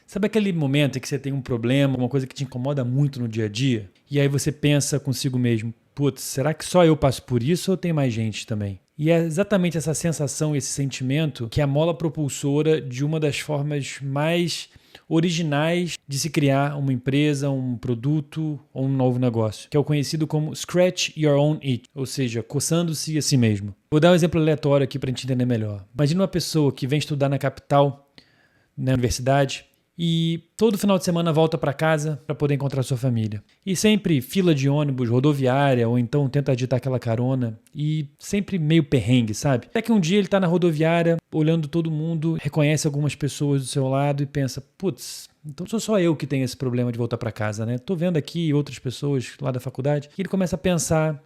Sabe aquele momento em que você tem um problema, uma coisa que te incomoda muito no dia a dia? E aí você pensa consigo mesmo, putz, será que só eu passo por isso ou tem mais gente também? E é exatamente essa sensação, esse sentimento que é a mola propulsora de uma das formas mais originais de se criar uma empresa, um produto ou um novo negócio, que é o conhecido como Scratch Your Own Itch, ou seja, coçando-se a si mesmo. Vou dar um exemplo aleatório aqui para a gente entender melhor. Imagina uma pessoa que vem estudar na capital, na universidade, e todo final de semana volta para casa para poder encontrar sua família. E sempre fila de ônibus, rodoviária, ou então tenta agitar aquela carona, e sempre meio perrengue, sabe? Até que um dia ele tá na rodoviária, olhando todo mundo, reconhece algumas pessoas do seu lado e pensa, putz, então sou só eu que tenho esse problema de voltar para casa, né? Tô vendo aqui outras pessoas lá da faculdade, e ele começa a pensar,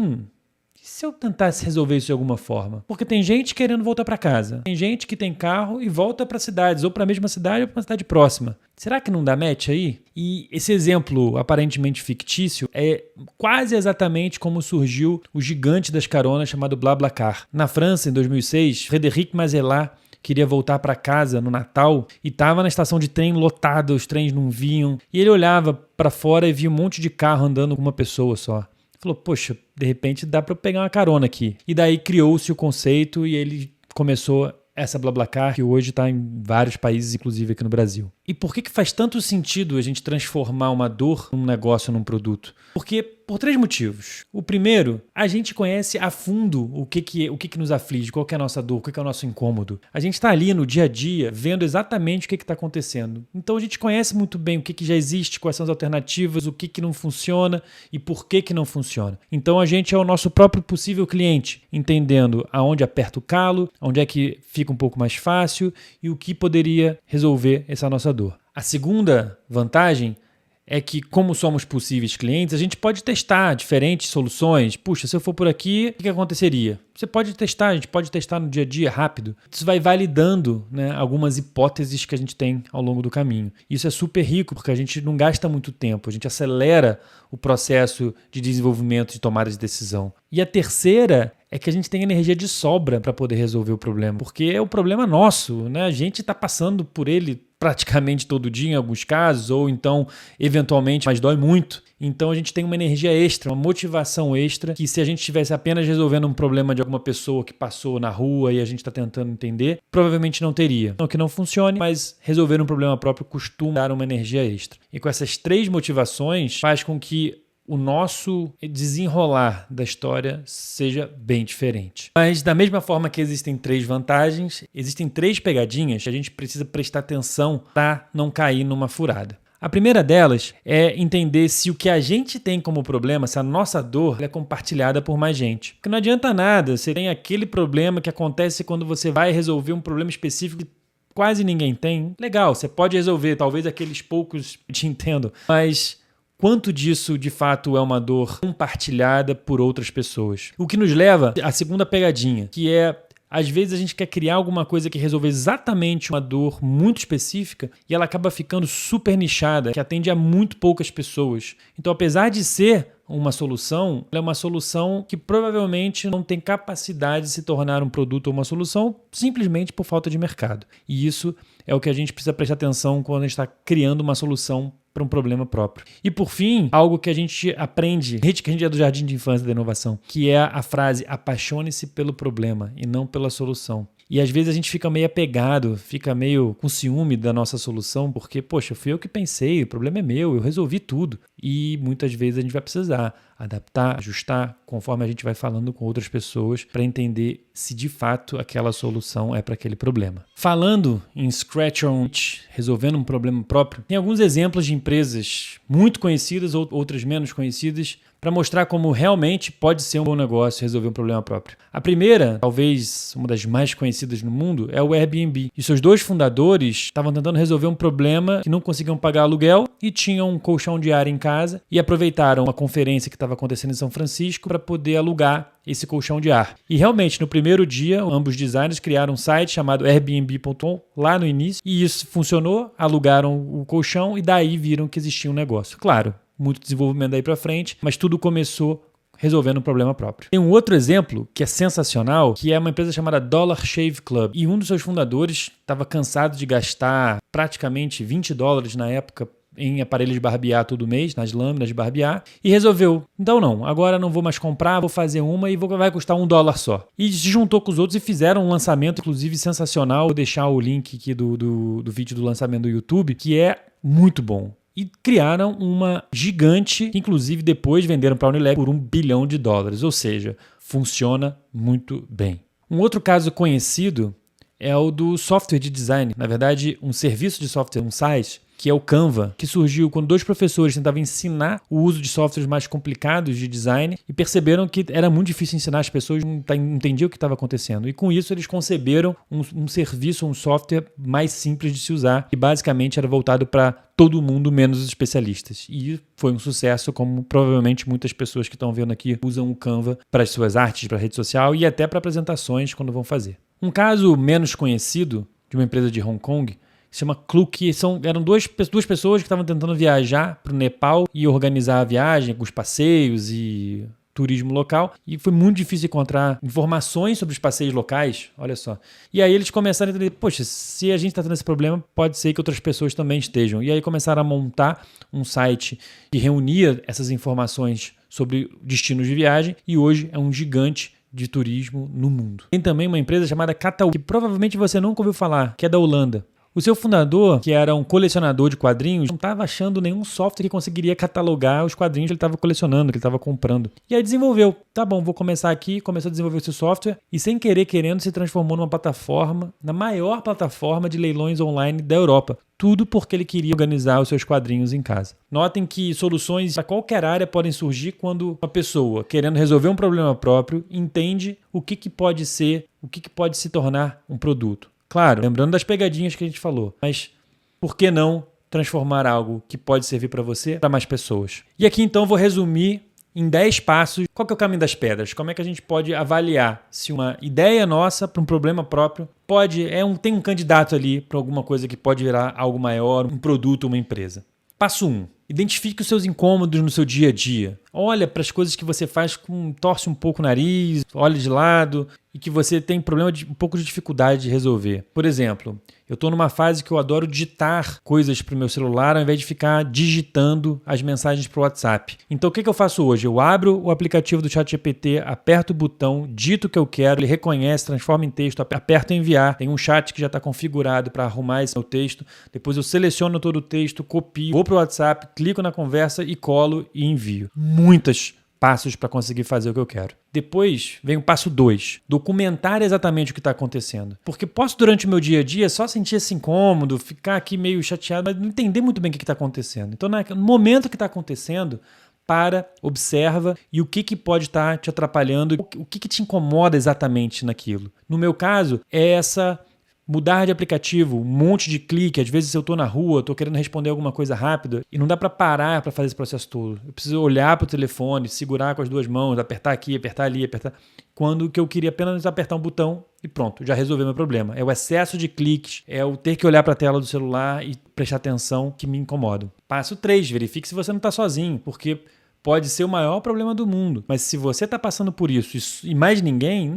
e se eu tentasse resolver isso de alguma forma? Porque tem gente querendo voltar para casa. Tem gente que tem carro e volta para cidades, ou para a mesma cidade ou para uma cidade próxima. Será que não dá match aí? E esse exemplo aparentemente fictício é quase exatamente como surgiu o gigante das caronas chamado BlaBlaCar. Na França, em 2006, Frédéric Mazellat queria voltar para casa no Natal e estava na estação de trem lotada, os trens não vinham. E ele olhava para fora e via um monte de carro andando com uma pessoa só. Falou, poxa, de repente dá para eu pegar uma carona aqui. E daí criou-se o conceito e ele começou essa BlaBlaCar, que hoje está em vários países, inclusive aqui no Brasil. E por que faz tanto sentido a gente transformar uma dor num negócio, num produto? Porque por 3 motivos. O primeiro, a gente conhece a fundo o que nos aflige, qual que é a nossa dor, o que é o nosso incômodo. A gente está ali no dia a dia vendo exatamente o que está acontecendo. Então a gente conhece muito bem o que já existe, quais são as alternativas, o que não funciona e por que não funciona. Então a gente é o nosso próprio possível cliente, entendendo aonde aperta o calo, onde é que fica um pouco mais fácil e o que poderia resolver essa nossa dor. A segunda vantagem é que, como somos possíveis clientes, a gente pode testar diferentes soluções. Puxa, se eu for por aqui, o que aconteceria? Você pode testar, a gente pode testar no dia a dia, rápido. Isso vai validando, né, algumas hipóteses que a gente tem ao longo do caminho. Isso é super rico, porque a gente não gasta muito tempo, a gente acelera o processo de desenvolvimento de tomada de decisão. E a terceira é que a gente tem energia de sobra para poder resolver o problema, porque é o problema nosso, né? A gente está passando por ele praticamente todo dia em alguns casos, ou então eventualmente, mas dói muito. Então a gente tem uma energia extra, uma motivação extra, que se a gente estivesse apenas resolvendo um problema de alguma pessoa que passou na rua e a gente está tentando entender, provavelmente não teria. Não que não funcione, mas resolver um problema próprio costuma dar uma energia extra. E com essas 3 motivações faz com que o nosso desenrolar da história seja bem diferente. Mas da mesma forma que existem 3 vantagens, existem 3 pegadinhas que a gente precisa prestar atenção para não cair numa furada. A primeira delas é entender se o que a gente tem como problema, se a nossa dor é compartilhada por mais gente. Porque não adianta nada, você tem aquele problema que acontece quando você vai resolver um problema específico que quase ninguém tem. Legal, você pode resolver, talvez aqueles poucos te entendam, mas quanto disso, de fato, é uma dor compartilhada por outras pessoas? O que nos leva à segunda pegadinha, que é, às vezes, a gente quer criar alguma coisa que resolve exatamente uma dor muito específica e ela acaba ficando super nichada, que atende a muito poucas pessoas. Então, apesar de ser uma solução, ela é uma solução que provavelmente não tem capacidade de se tornar um produto ou uma solução simplesmente por falta de mercado. E isso é o que a gente precisa prestar atenção quando a gente está criando uma solução para um problema próprio. E por fim, algo que a gente aprende, que a gente é do Jardim de Infância da Inovação, que é a frase apaixone-se pelo problema e não pela solução. E às vezes a gente fica meio apegado, fica meio com ciúme da nossa solução, porque, poxa, fui eu que pensei, o problema é meu, eu resolvi tudo. E muitas vezes a gente vai precisar adaptar, ajustar, conforme a gente vai falando com outras pessoas, para entender se de fato aquela solução é para aquele problema. Falando em Scratch Your Own Itch, resolvendo um problema próprio, tem alguns exemplos de empresas muito conhecidas ou outras menos conhecidas para mostrar como realmente pode ser um bom negócio resolver um problema próprio. A primeira, talvez uma das mais conhecidas no mundo, é o Airbnb. E seus 2 fundadores estavam tentando resolver um problema que não conseguiam pagar aluguel e tinham um colchão de ar em casa e aproveitaram uma conferência que estava acontecendo em São Francisco para poder alugar esse colchão de ar. E realmente, no primeiro dia, ambos designers criaram um site chamado Airbnb.com lá no início e isso funcionou, alugaram o colchão e daí viram que existia um negócio. Claro, muito desenvolvimento daí para frente, mas tudo começou resolvendo um problema próprio. Tem um outro exemplo que é sensacional, que é uma empresa chamada Dollar Shave Club. E um dos seus fundadores estava cansado de gastar praticamente $20 na época em aparelhos de barbear todo mês, nas lâminas de barbear, e resolveu, então não, agora não vou mais comprar, vou fazer uma e vai custar $1 só. E se juntou com os outros e fizeram um lançamento, inclusive sensacional. Vou deixar o link aqui do vídeo do lançamento do YouTube, que é muito bom. E criaram uma gigante, que inclusive depois venderam para a Unilever por $1 bilhão, ou seja, funciona muito bem. Um outro caso conhecido é o do software de design, na verdade um serviço de software, um SaaS, que é o Canva, que surgiu quando 2 professores tentavam ensinar o uso de softwares mais complicados de design e perceberam que era muito difícil ensinar, as pessoas não entendiam o que estava acontecendo. E com isso eles conceberam um serviço, um software mais simples de se usar, que basicamente era voltado para todo mundo, menos os especialistas. E foi um sucesso, como provavelmente muitas pessoas que estão vendo aqui usam o Canva para as suas artes, para a rede social e até para apresentações quando vão fazer. Um caso menos conhecido de uma empresa de Hong Kong se chama Klook, eram duas pessoas que estavam tentando viajar para o Nepal e organizar a viagem com os passeios e turismo local, e foi muito difícil encontrar informações sobre os passeios locais, olha só. E aí eles começaram a entender, poxa, se a gente está tendo esse problema, pode ser que outras pessoas também estejam. E aí começaram a montar um site que reunia essas informações sobre destinos de viagem, e hoje é um gigante de turismo no mundo. Tem também uma empresa chamada Catalog, que provavelmente você nunca ouviu falar, que é da Holanda. O seu fundador, que era um colecionador de quadrinhos, não estava achando nenhum software que conseguiria catalogar os quadrinhos que ele estava colecionando, que ele estava comprando. E aí desenvolveu. Tá bom, vou começar aqui. Começou a desenvolver esse software e sem querendo, se transformou numa plataforma, na maior plataforma de leilões online da Europa. Tudo porque ele queria organizar os seus quadrinhos em casa. Notem que soluções para qualquer área podem surgir quando uma pessoa, querendo resolver um problema próprio, entende o que pode ser, o que pode se tornar um produto. Claro, lembrando das pegadinhas que a gente falou, mas por que não transformar algo que pode servir para você para mais pessoas? E aqui então vou resumir em 10 passos qual que é o caminho das pedras, como é que a gente pode avaliar se uma ideia nossa para um problema próprio tem um candidato ali para alguma coisa que pode virar algo maior, um produto, uma empresa. Passo 1. Identifique os seus incômodos no seu dia a dia. Olha para as coisas que você faz torce um pouco o nariz, olha de lado e que você tem um pouco de dificuldade de resolver. Por exemplo, eu estou numa fase que eu adoro digitar coisas para o meu celular ao invés de ficar digitando as mensagens para o WhatsApp. Então o que eu faço hoje? Eu abro o aplicativo do ChatGPT, aperto o botão, dito o que eu quero, ele reconhece, transforma em texto, aperto enviar. Tem um chat que já está configurado para arrumar esse meu texto. Depois eu seleciono todo o texto, copio, vou para o WhatsApp, clico na conversa e colo e envio. Muitos passos para conseguir fazer o que eu quero. Depois vem o passo 2, documentar exatamente o que está acontecendo. Porque posso durante o meu dia a dia só sentir esse incômodo, ficar aqui meio chateado, mas não entender muito bem o que está acontecendo. Então no momento que está acontecendo, observa e o que pode estar te atrapalhando, o que te incomoda exatamente naquilo. No meu caso, é mudar de aplicativo, um monte de clique. Às vezes eu estou na rua, estou querendo responder alguma coisa rápida e não dá para parar para fazer esse processo todo. Eu preciso olhar para o telefone, segurar com as duas mãos, apertar aqui, apertar ali, apertar. Quando que eu queria apenas apertar um botão e pronto, já resolvi meu problema. É o excesso de cliques, é o ter que olhar para a tela do celular e prestar atenção que me incomodam. Passo 3, verifique se você não está sozinho, porque pode ser o maior problema do mundo. Mas se você está passando por isso e mais ninguém,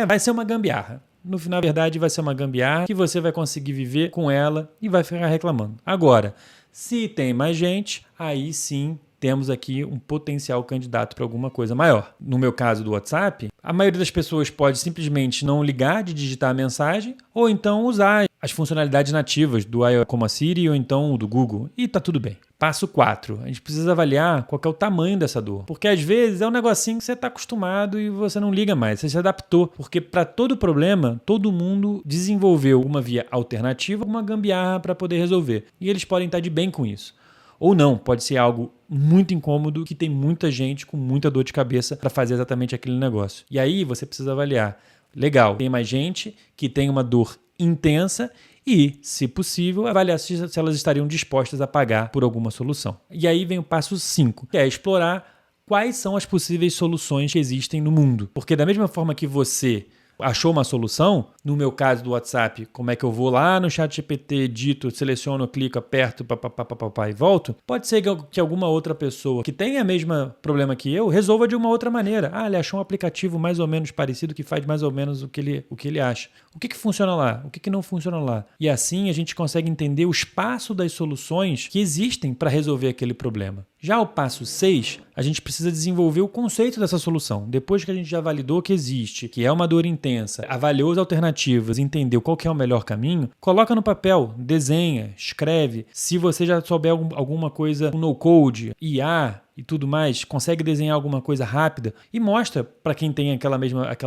vai ser uma gambiarra. No final, na verdade, vai ser uma gambiarra que você vai conseguir viver com ela e vai ficar reclamando. Agora, se tem mais gente, aí sim temos aqui um potencial candidato para alguma coisa maior. No meu caso do WhatsApp, a maioria das pessoas pode simplesmente não ligar de digitar a mensagem ou então usar as funcionalidades nativas do iOS como a Siri ou então do Google e tá tudo bem. Passo 4. A gente precisa avaliar qual que é o tamanho dessa dor. Porque às vezes é um negocinho que você está acostumado e você não liga mais. Você se adaptou. Porque para todo problema, todo mundo desenvolveu uma via alternativa, uma gambiarra para poder resolver. E eles podem estar de bem com isso. Ou não, pode ser algo muito incômodo que tem muita gente com muita dor de cabeça para fazer exatamente aquele negócio. E aí você precisa avaliar. Legal, tem mais gente que tem uma dor intensa e, se possível, avaliar se elas estariam dispostas a pagar por alguma solução. E aí vem o passo 5, que é explorar quais são as possíveis soluções que existem no mundo. Porque da mesma forma que você achou uma solução, no meu caso do WhatsApp, como é que eu vou lá no ChatGPT, dito, seleciono, clico, aperto, papapá e volto, pode ser que alguma outra pessoa que tenha o mesmo problema que eu resolva de uma outra maneira. Ele achou um aplicativo mais ou menos parecido que faz mais ou menos o que ele acha. O que funciona lá? O que não funciona lá? E assim a gente consegue entender o espaço das soluções que existem para resolver aquele problema. Já o passo 6, a gente precisa desenvolver o conceito dessa solução. Depois que a gente já validou que existe, que é uma dor intensa, avaliou as alternativas, entendeu qual que é o melhor caminho, coloca no papel, desenha, escreve. Se você já souber alguma coisa no code, IA e tudo mais, consegue desenhar alguma coisa rápida e mostra para quem tem aquela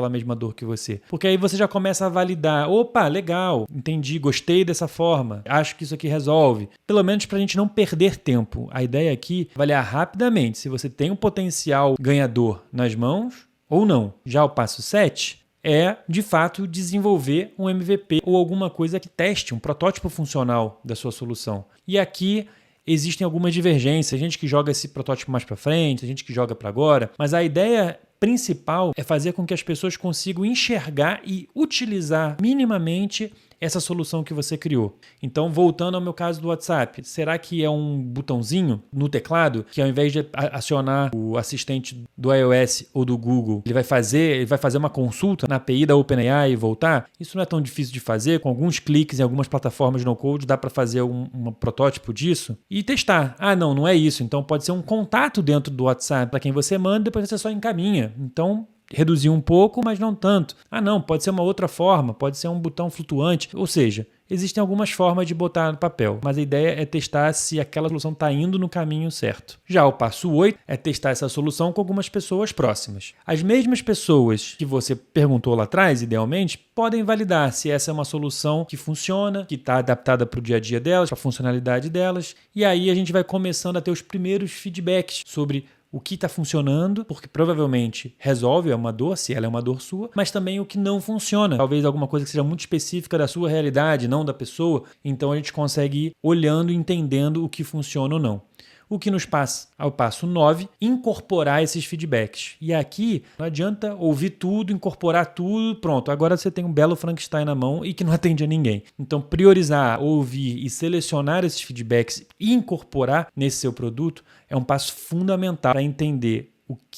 mesma dor que você. Porque aí você já começa a validar. Opa, legal, entendi, gostei dessa forma, acho que isso aqui resolve. Pelo menos para a gente não perder tempo. A ideia aqui é avaliar rapidamente se você tem um potencial ganhador nas mãos ou não. Já o passo 7 é, de fato, desenvolver um MVP ou alguma coisa que teste, um protótipo funcional da sua solução. E aqui existem algumas divergências, a gente que joga esse protótipo mais para frente, a gente que joga para agora, mas a ideia principal é fazer com que as pessoas consigam enxergar e utilizar minimamente essa solução que você criou. Então, voltando ao meu caso do WhatsApp, será que é um botãozinho no teclado que ao invés de acionar o assistente do iOS ou do Google, ele vai fazer uma consulta na API da OpenAI e voltar? Isso não é tão difícil de fazer. Com alguns cliques em algumas plataformas no code, dá para fazer um protótipo disso e testar. Não é isso. Então, pode ser um contato dentro do WhatsApp para quem você manda, depois você só encaminha. Então, reduzir um pouco, mas não tanto. Não, pode ser uma outra forma, pode ser um botão flutuante. Ou seja, existem algumas formas de botar no papel, mas a ideia é testar se aquela solução está indo no caminho certo. Já o passo 8 é testar essa solução com algumas pessoas próximas. As mesmas pessoas que você perguntou lá atrás, idealmente, podem validar se essa é uma solução que funciona, que está adaptada para o dia a dia delas, para a funcionalidade delas, e aí a gente vai começando a ter os primeiros feedbacks sobre o que está funcionando, porque provavelmente resolve uma dor, se ela é uma dor sua, mas também o que não funciona. Talvez alguma coisa que seja muito específica da sua realidade, não da pessoa. Então a gente consegue ir olhando e entendendo o que funciona ou não. O que nos passa ao passo 9, incorporar esses feedbacks. E aqui não adianta ouvir tudo, incorporar tudo, pronto, agora você tem um belo Frankenstein na mão e que não atende a ninguém. Então priorizar, ouvir e selecionar esses feedbacks e incorporar nesse seu produto é um passo fundamental para entender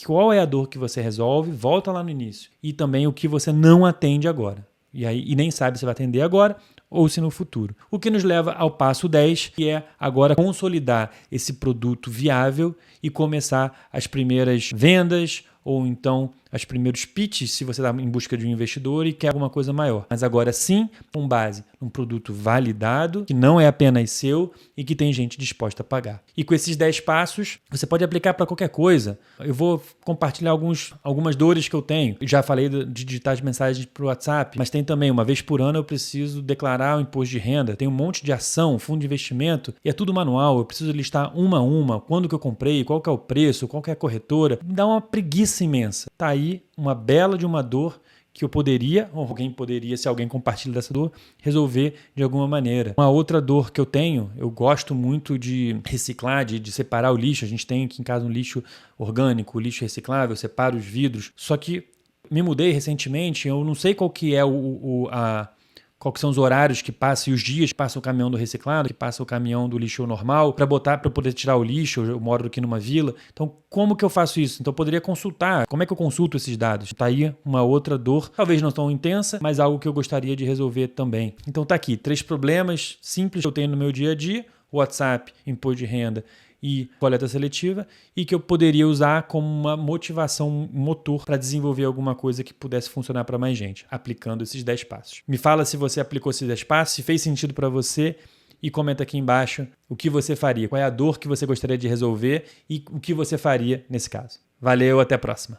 qual é a dor que você resolve, volta lá no início, e também o que você não atende agora. E nem sabe se vai atender agora ou se no futuro. O que nos leva ao passo 10, que é agora consolidar esse produto viável e começar as primeiras vendas ou então os primeiros pitches, se você está em busca de um investidor e quer alguma coisa maior. Mas agora sim, com base num produto validado, que não é apenas seu e que tem gente disposta a pagar. E com esses 10 passos, você pode aplicar para qualquer coisa. Eu vou compartilhar algumas dores que eu tenho. Eu já falei de digitar as mensagens para o WhatsApp, mas tem também, uma vez por ano, eu preciso declarar o imposto de renda. Tem um monte de ação, fundo de investimento, e é tudo manual. Eu preciso listar uma a uma, quando que eu comprei, qual que é o preço, qual que é a corretora. Me dá uma preguiça imensa. Tá aí uma bela de uma dor que eu poderia, ou alguém poderia, se alguém compartilha dessa dor, resolver de alguma maneira. Uma outra dor que eu tenho, eu gosto muito de reciclar, de separar o lixo. A gente tem aqui em casa um lixo orgânico, lixo reciclável, eu separo os vidros. Só que me mudei recentemente, eu não sei qual que é qual que são os horários que passa e os dias que passa o caminhão do reciclado, que passa o caminhão do lixo normal, para eu poder tirar o lixo. Eu moro aqui numa vila. Então, como que eu faço isso? Então, eu poderia consultar. Como é que eu consulto esses dados? Tá aí uma outra dor, talvez não tão intensa, mas algo que eu gostaria de resolver também. Então, tá aqui 3 problemas simples que eu tenho no meu dia a dia: WhatsApp, imposto de renda e coleta seletiva, e que eu poderia usar como uma motivação, um motor para desenvolver alguma coisa que pudesse funcionar para mais gente, aplicando esses 10 passos. Me fala se você aplicou esses 10 passos, se fez sentido para você, e comenta aqui embaixo o que você faria, qual é a dor que você gostaria de resolver e o que você faria nesse caso. Valeu, até a próxima.